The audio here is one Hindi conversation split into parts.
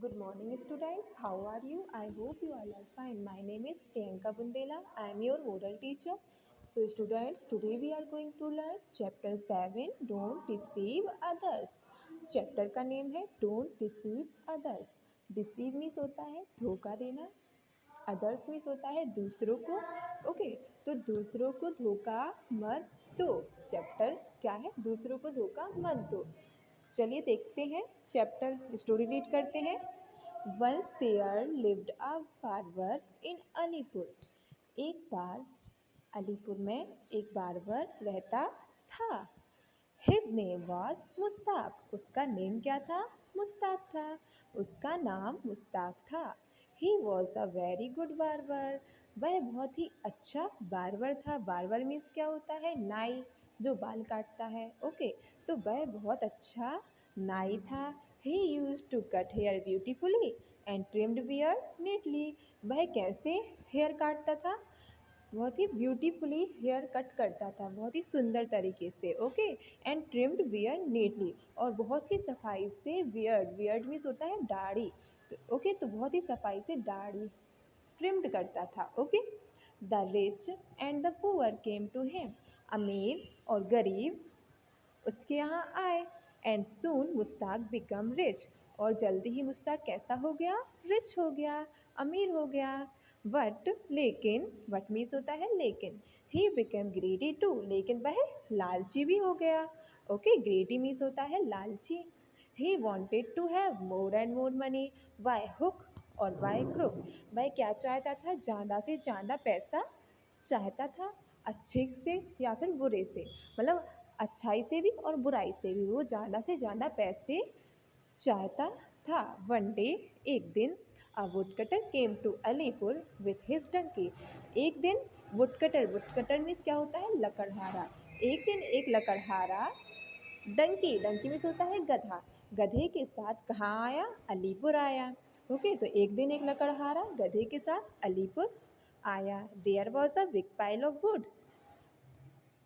Good morning, students. How are you? I hope you all are fine. My name is Priyanka Bundela. I am your oral teacher. So, students, today we are going to learn Chapter 7 Don't Deceive Others. Chapter का नेम है don't deceive others. Deceive means होता है धोखा देना, अदर्स मीन्स होता है दूसरों को. ओके, तो दूसरों को धोखा मत दो. चैप्टर क्या है? दूसरों को धोखा मत दो. चलिए देखते हैं चैप्टर. स्टोरी रीड करते हैं. Once there lived a barber in Alipur. एक बार अलीपुर में एक बार्बर रहता था. His name was Mustaq. उसका नेम क्या था? मुस्ताक था. उसका नाम मुस्ताक था. He was a very good barber. वह बहुत ही अच्छा बार्बर था. बार्बर मीन्स क्या होता है? नाई, जो बाल काटता है. ओके, तो वह बहुत अच्छा नाई था. He used to cut hair beautifully and trimmed beard neatly. वह कैसे हेयर काटता था? बहुत ही ब्यूटीफुली हेयर कट करता था, बहुत ही सुंदर तरीके से. Okay, and trimmed beard neatly, और बहुत ही सफाई से बियर्ड. बियर्ड मीन्स होता है दाढ़ी. ओके, तो बहुत ही सफाई से दाढ़ी ट्रिम्ड करता था. Okay, the rich and the poor came to him. अमीर और गरीब उसके यहाँ आए. And soon Mustaq become rich. और जल्दी ही मुस्ताक कैसा हो गया? रिच हो गया, अमीर हो गया. बट लेकिन, बट मीन्स होता है लेकिन. He become greedy too. लेकिन वह लालची भी हो गया. ओके, ग्रीडी मीन्स होता है लालची. He wanted to have more and more money by hook और बाय क्रुक. वह क्या चाहता था? ज़्यादा से ज़्यादा पैसा चाहता था, अच्छे से या फिर बुरे से. मतलब अच्छाई से भी और बुराई से भी वो ज़्यादा से ज़्यादा पैसे चाहता था. वन डे, एक दिन, a woodcutter came to Alipur with his donkey. एक दिन वुडकटर, वुडकटर मीन्स क्या होता है? लकड़हारा. एक दिन एक लकड़हारा डंकी, डंकी मीन्स होता है गधा, गधे के साथ कहाँ आया? अलीपुर आया. ओके, तो एक दिन एक लकड़हारा गधे के साथ अलीपुर आया. There was a big pile of wood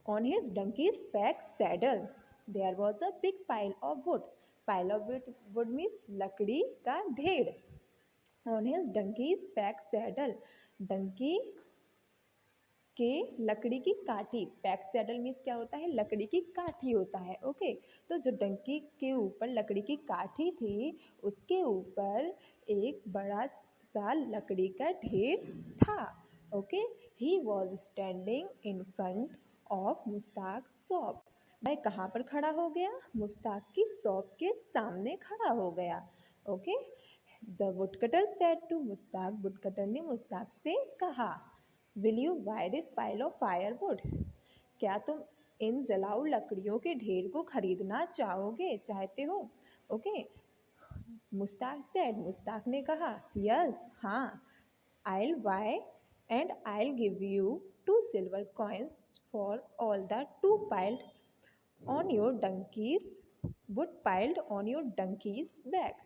on his donkey's back saddle. There was a big pile of wood. Pile of wood means लकड़ी का ढेर. On his donkey's back saddle. Dunki के लकड़ी की काठी. बैक सैडल मीन्स क्या होता है? लकड़ी की काठी होता है. ओके, तो जो डंकी के ऊपर लकड़ी की काठी थी, उसके ऊपर एक बड़ा सा लकड़ी का ढेर था. Okay, he was standing in front of Mustaq shop. वह कहाँ पर खड़ा हो गया? मुस्ताक की शॉप के सामने खड़ा हो गया. Okay, the woodcutter said to Mustaq. Woodcutter ने मुस्ताक से कहा, will you buy this pile of firewood. क्या तुम इन जलाऊ लकड़ियों के ढेर को खरीदना चाहोगे, चाहते हो? Okay, Mushtaq said. मुस्ताक ने कहा, यस, हाँ. I'll buy and I'll give you 2 silver coins for all the two piled on your donkey's wood piled on your donkey's back.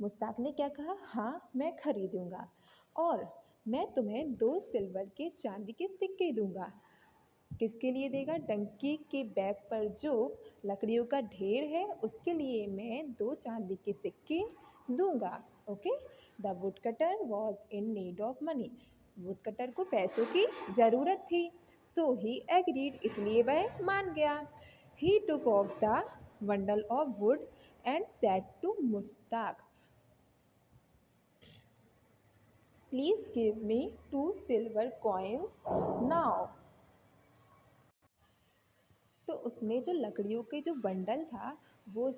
Mushtaq ने क्या कहा? हाँ, मैं खरीदूंगा और मैं तुम्हें 2 सिल्वर के चांदी के सिक्के दूंगा. किसके लिए देगा? डंकी के बैक पर जो लकड़ियों का ढेर है उसके लिए मैं 2 चांदी के सिक्के दूंगा. Okay, the woodcutter was in need of money. Woodcutter को पैसों की ज़रूरत थी. So he agreed. इसलिए वह मान गया. He took off the bundle of wood and said to Mustaq, please give me 2 silver coins now. तो उसने जो लकड़ियों के जो बंडल था वो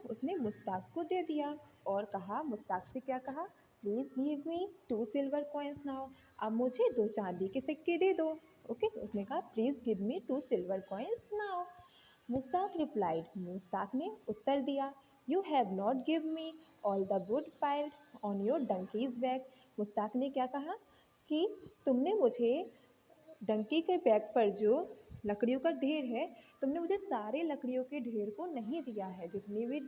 उसने मुस्ताक को दे दिया और कहा, मुस्ताक से क्या कहा? Please give me 2 silver coins now. अब मुझे 2 चांदी के सिक्के दे दो. ओके, उसने कहा please give me 2 silver coins now. Mustaq replied. Mustaq ने उत्तर दिया, you have not give me all the wood piled on your donkey's back. Mustaq ने क्या कहा कि तुमने मुझे डंकी के बैक पर जो लकड़ियों का ढेर है, तुमने मुझे सारे लकड़ियों के ढेर को नहीं दिया है. जितनी भी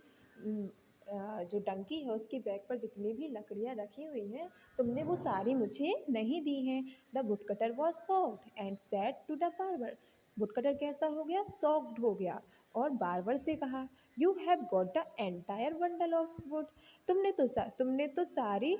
जो डंकी है उसके बैक पर जितनी भी लकड़ियाँ रखी हुई हैं, तुमने वो सारी मुझे नहीं दी हैं. The woodcutter was soft and sad to the barber. Woodcutter कैसा हो गया? सॉफ्ट हो गया और बार्बर से कहा, you have got the entire bundle of would. तुमने तो सारी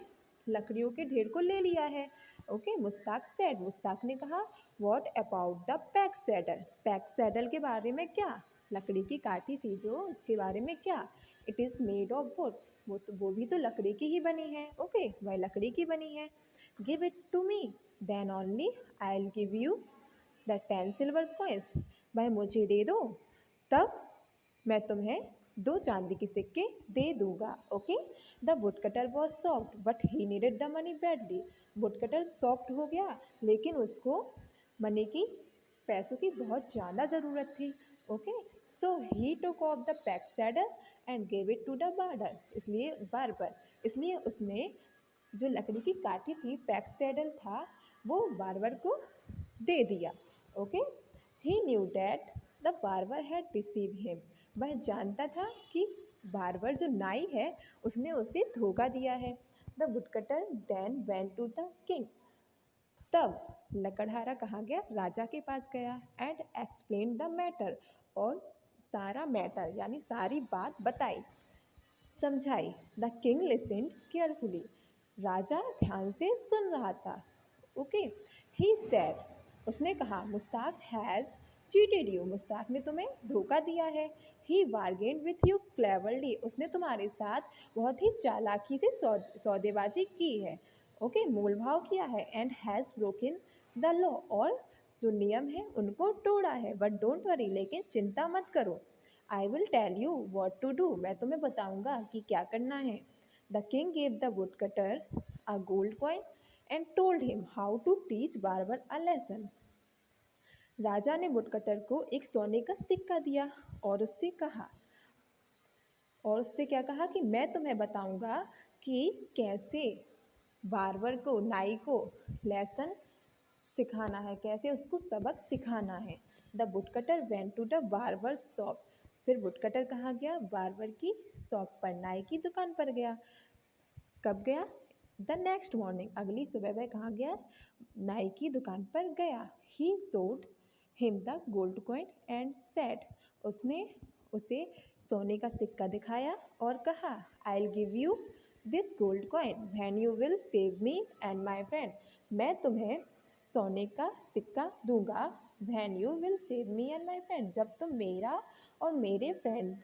लकड़ियों के ढेर को ले लिया है। ओके, मुस्ताक सेड, मुस्ताक ने कहा, what about the pack saddle, pack saddle के बारे में क्या, लकड़ी की काठी थी जो, उसके बारे में क्या, it is made of would, वो भी तो लकड़ी की ही बनी है। ओके, वह लकड़ी की बनी है। Give it to me, then only I will give you the 10 silver coins, भाई मुझे दे दो, तब मैं तुम्हें 2 चांदी के सिक्के दे दूंगा। Okay, the wood cutter was soft but he needed the money badly, would cutter soft हो गया लेकिन उसको मनी की, पैसों की बहुत ज़्यादा ज़रूरत थी। Okay, so he took off the pack saddle and gave it to the barber, इसलिए उसने जो लकड़ी की काठी थी, पैक सैडल था, वो बार्बर को दे दिया। Okay, he new that the barber had deceive him, वह जानता था कि बार्बर जो नाई है उसने उसे धोखा दिया है। The woodcutter then went to the king, तब लकड़हारा कहाँ गया, राजा के पास गया, एंड एक्सप्लेन द मैटर, और सारा मैटर यानी सारी बात बताई, समझाई। द किंग लिसन्ड केयरफुली, राजा ध्यान से सुन रहा था। ओके, ही सेड, उसने कहा, Mustaq has cheated you, Mustaq ने तुम्हें धोखा दिया है। He bargain with you cleverly, उसने तुम्हारे साथ बहुत ही चालाकी से सौदेबाजी की है। ओके, मोल भाव किया है। And has broken the law, और जो नियम है उनको तोड़ा है। बट डोंट वरी, लेकिन चिंता मत करो, I will tell you what to do, मैं तुम्हें बताऊंगा कि क्या करना है। The king gave the would cutter a gold coin and told him how to teach barber a lesson, राजा ने वुडकटर को एक सोने का सिक्का दिया और उससे क्या कहा कि मैं तुम्हें बताऊंगा कि कैसे बार्बर को, नाई को लेसन सिखाना है, कैसे उसको सबक सिखाना है। The woodcutter went to the barber shop, फिर वुडकटर कहाँ गया, बार्बर की शॉप पर, नाई की दुकान पर गया। कब गया, द नेक्स्ट मॉर्निंग, अगली सुबह वह कहाँ गया, नाई की दुकान पर गया। ही सोड him the gold coin and said, उसने उसे सोने का सिक्का दिखाया और कहा, आई will give you this gold coin when you will save me and my friend, मैं तुम्हें सोने का सिक्का दूंगा, when you will save me and my friend, जब तुम मेरा और मेरे फ्रेंड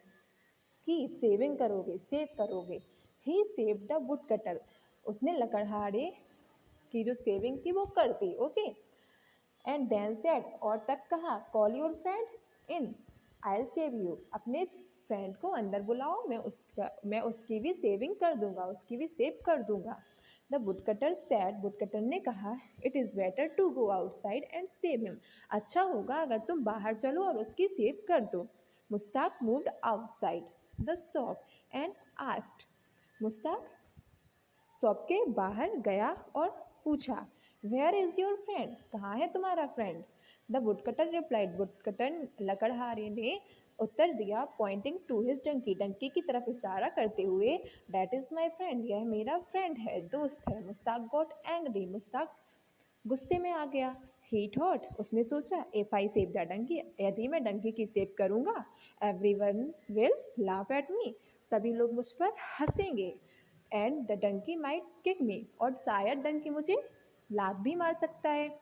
की सेविंग करोगे, सेव करोगे। ही सेव द वुड कटर, उसने लकड़हारे की जो सेविंग थी वो कर दी। ओके, एंड देन सेड, और तब कहा, call your friend in, I will save you, अपने फ्रेंड को अंदर बुलाओ, मैं उसकी भी सेविंग कर दूंगा, उसकी भी सेव कर दूंगा। द वुडकटर सैड, वुडकटर ने कहा, it is better to go outside and shave him, अच्छा होगा अगर तुम बाहर चलो और उसकी सेव कर दो। Mustaq moved outside the shop and asked, Mustaq shop के बाहर गया और पूछा, वेयर इज़ योर फ्रेंड, कहाँ है तुम्हारा friend. The woodcutter replied, woodcutter लकड़हारे ने उत्तर दिया, pointing to his donkey, donkey की तरफ इशारा करते हुए, दैट इज़ माई फ्रेंड, यह मेरा फ्रेंड है, दोस्त है। मुस्ताक गॉट एंग्री, मुस्ताक गुस्से में आ गया। ही थॉट, उसने सोचा, if I save the donkey, यदि मैं डंकी की सेव करूंगा, everyone will laugh at me, सभी लोग मुझ पर हंसेंगे, and the donkey might kick me, और शायद डंकी मुझे लात भी मार सकता है।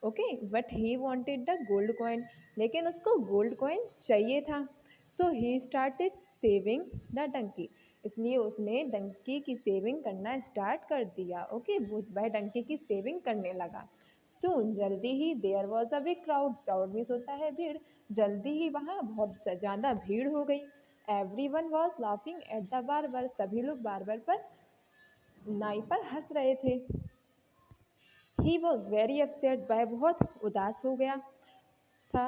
Okay, but he wanted the gold coin, लेकिन उसको गोल्ड कॉइन चाहिए था। So he started saving the donkey, इसलिए उसने डंकी की सेविंग करना स्टार्ट कर दिया। ओके, वह डंकी की सेविंग करने लगा। सून, जल्दी ही, there was a big crowd, crowd means होता है भीड़, जल्दी ही वहाँ बहुत ज़्यादा भीड़ हो गई। Every one was laughing at the barber, सभी लोग बार्बर पर, नाई पर हंस रहे थे। ही वॉज वेरी अपसेट, वह बहुत उदास हो गया था।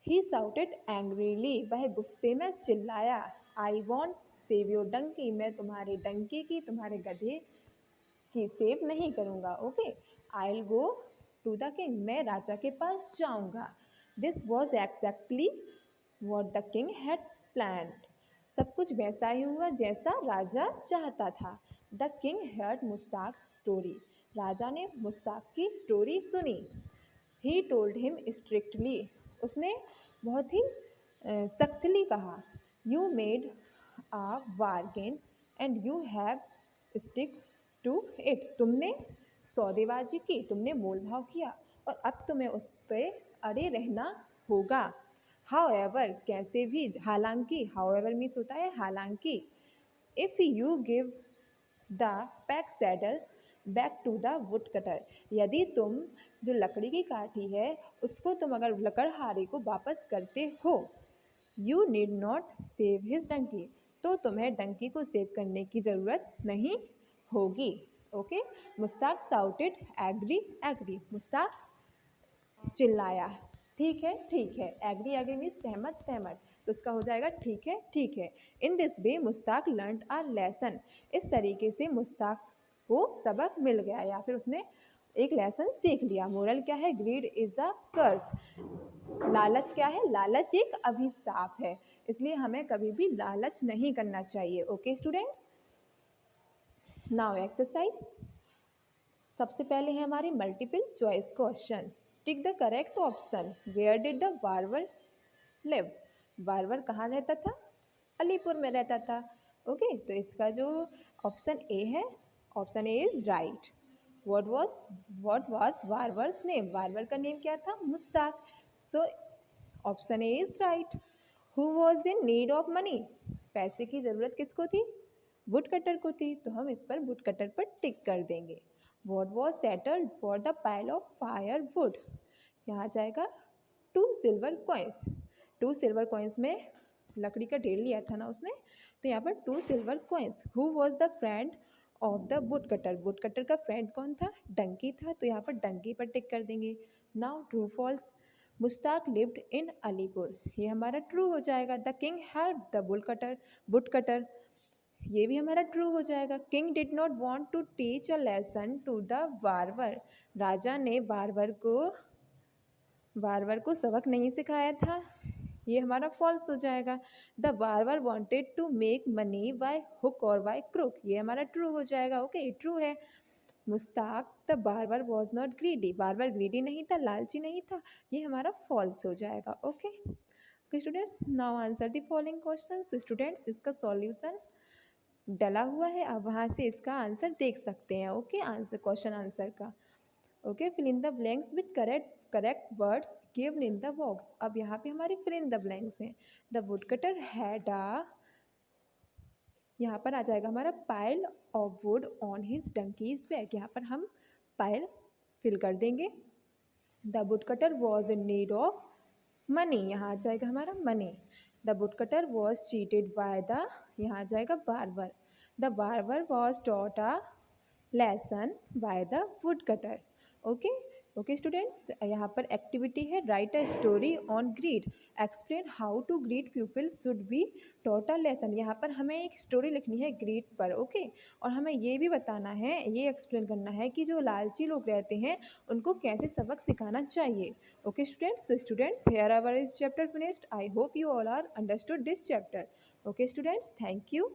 ही साउटेड एंग्रीली, वह गुस्से में चिल्लाया, I want shave your donkey, मैं तुम्हारे डंकी की, तुम्हारे गधे की सेव नहीं करूँगा। Okay, I will go to the king, मैं राजा के पास जाऊँगा। This was exactly what the king had planned, सब कुछ वैसा ही हुआ जैसा राजा चाहता था। The king heard Mushtaq story, राजा ने मुस्ताक की स्टोरी सुनी। ही टोल्ड हिम स्ट्रिक्टली, उसने बहुत ही सख्तली कहा, You made a bargain and you have stick to it. तुमने सौदेबाजी की, तुमने मोल भाव किया और अब तुम्हें उस पे अड़े रहना होगा. However, कैसे भी, हालांकि, however मीन्स होता है हालांकि. If you give the pack saddle back to the woodcutter, यदि तुम जो लकड़ी की काठी है उसको तुम अगर लकड़हारे को वापस करते हो, you need not shave his donkey, तो तुम्हें डंकी को सेव करने की ज़रूरत नहीं होगी. Okay. Mustaq shouted agree agree. Mustaq चिल्लाया. ठीक है ठीक है. एग्री एग्री मीन्स सहमत सहमत, तो उसका हो जाएगा ठीक है ठीक है. In this way Mustaq learn a lesson. इस तरीके से मुस्ताक को सबक मिल गया या फिर उसने एक लेसन सीख लिया. मोरल क्या है? ग्रीड इज अ कर्स. लालच क्या है? लालच एक अभिशाप है, इसलिए हमें कभी भी लालच नहीं करना चाहिए. Okay students. Now exercise. सबसे पहले है हमारी multiple choice question. Tick the correct option. Where did the barber live. Barber कहाँ रहता था? अलीपुर में रहता था. ओके. तो इसका जो ऑप्शन ए है, option A is right. what was barber's name. Barber का नेम क्या था? Mustaq. So option A is right. Who was in need of money. पैसे की ज़रूरत किसको थी? वुड कटर को थी, तो हम इस पर वुड कटर पर टिक कर देंगे. What was settled for the pile of fire would. यहाँ जाएगा 2 सिल्वर कॉइन्स. 2 सिल्वर कॉइन्स में लकड़ी का ढेर लिया था ना उसने, तो यहाँ पर 2 silver coins. Who was the friend of the wood cutter. Would cutter का फ्रेंड कौन था? डंकी था, तो यहाँ पर डंकी पर टिक कर देंगे. Now true false. Mushtaq lived in Alipur. ये हमारा ट्रू हो जाएगा. The king help the would cutter. ये भी हमारा ट्रू हो जाएगा. King did not want to teach a lesson to the barber. राजा ने बार्बर को सबक नहीं सिखाया था. ये हमारा फॉल्स हो जाएगा. The barber wanted to make money by hook और बाय क्रुक. ये हमारा ट्रू हो जाएगा. ओके, ट्रू है. Mustaq the barber was not greedy. Barber greedy नहीं था, लालची नहीं था. ये हमारा फॉल्स हो जाएगा. Okay students. Now answer the following question. Students, इसका सॉल्यूशन डला हुआ है, आप वहाँ से इसका आंसर देख सकते हैं. ओके, आंसर क्वेश्चन आंसर का. Okay. Fill in the blanks with correct words given in the box. अब यहाँ पे हमारे फिल इन द ब्लैंक्स हैं. The would cutter had a, यहाँ पर आ जाएगा हमारा pile of wood on his donkey's back. यहाँ पर हम पाइल फिल कर देंगे. The would cutter was in need of money. यहाँ आ जाएगा हमारा money. The would cutter was cheated by the, यहाँ आ जाएगा barber. The barber was taught a lesson by the would cutter. Okay okay students. यहाँ पर एक्टिविटी है write a story on greed. Explain how to greed people should be taught a lesson. यहाँ पर हमें एक स्टोरी लिखनी है ग्रीड पर. ओके. और हमें ये भी बताना है, ये एक्सप्लेन करना है कि जो लालची लोग रहते हैं उनको कैसे सबक सिखाना चाहिए. Okay students. So students, here our is chapter finished. I hope you all are understood this chapter. Okay students, thank you.